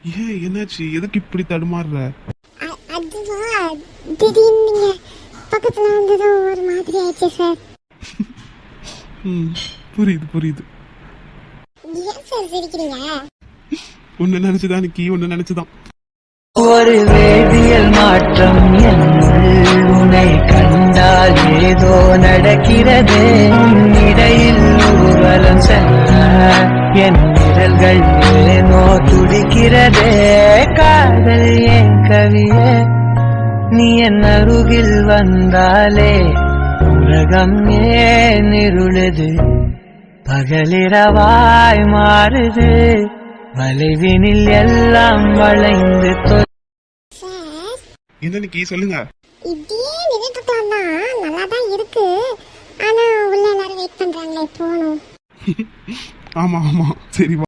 ஏன் என்னாச்சு? எதுக்கு இப்படி தடுமாறுற? அதுவா திடீர்னு நீங்க பக்கத்துல வந்ததும் ஒரு மாதிரி ஆயிடுச்சு சார். புரியுது புரியுது. ஏன் சார் சிரிக்கிறீங்க? ஒன்னு நினைச்சுதான் நிக்கி, ஒன்னு நினைச்சுதான். ஒரு வேதியியல் மாற்றம் என்னுள் உன்னை கண்டால் ஏதோ நடக்கிறது. இடையில் ஊர்வலம் செல்ல என் விரல்கள் ஏனோ துடிக்கிறதே. காதல் என் கவியே, நீ என் அருகில் வந்தாலே உலகம் ஏன் இருளுது, பகலிரவாய் மாறுது, வளைவினில் எல்லாம் வளைந்து சார் என்ன நிக்கி சொல்லுங்க. இப்படியே நின்றுட்டுனா நல்லா தான் இருக்கு. ஆனா உள்ள எல்லாரும் வெயிட் பண்றாங்களே போகணும். ஆமா ஆமா சரி.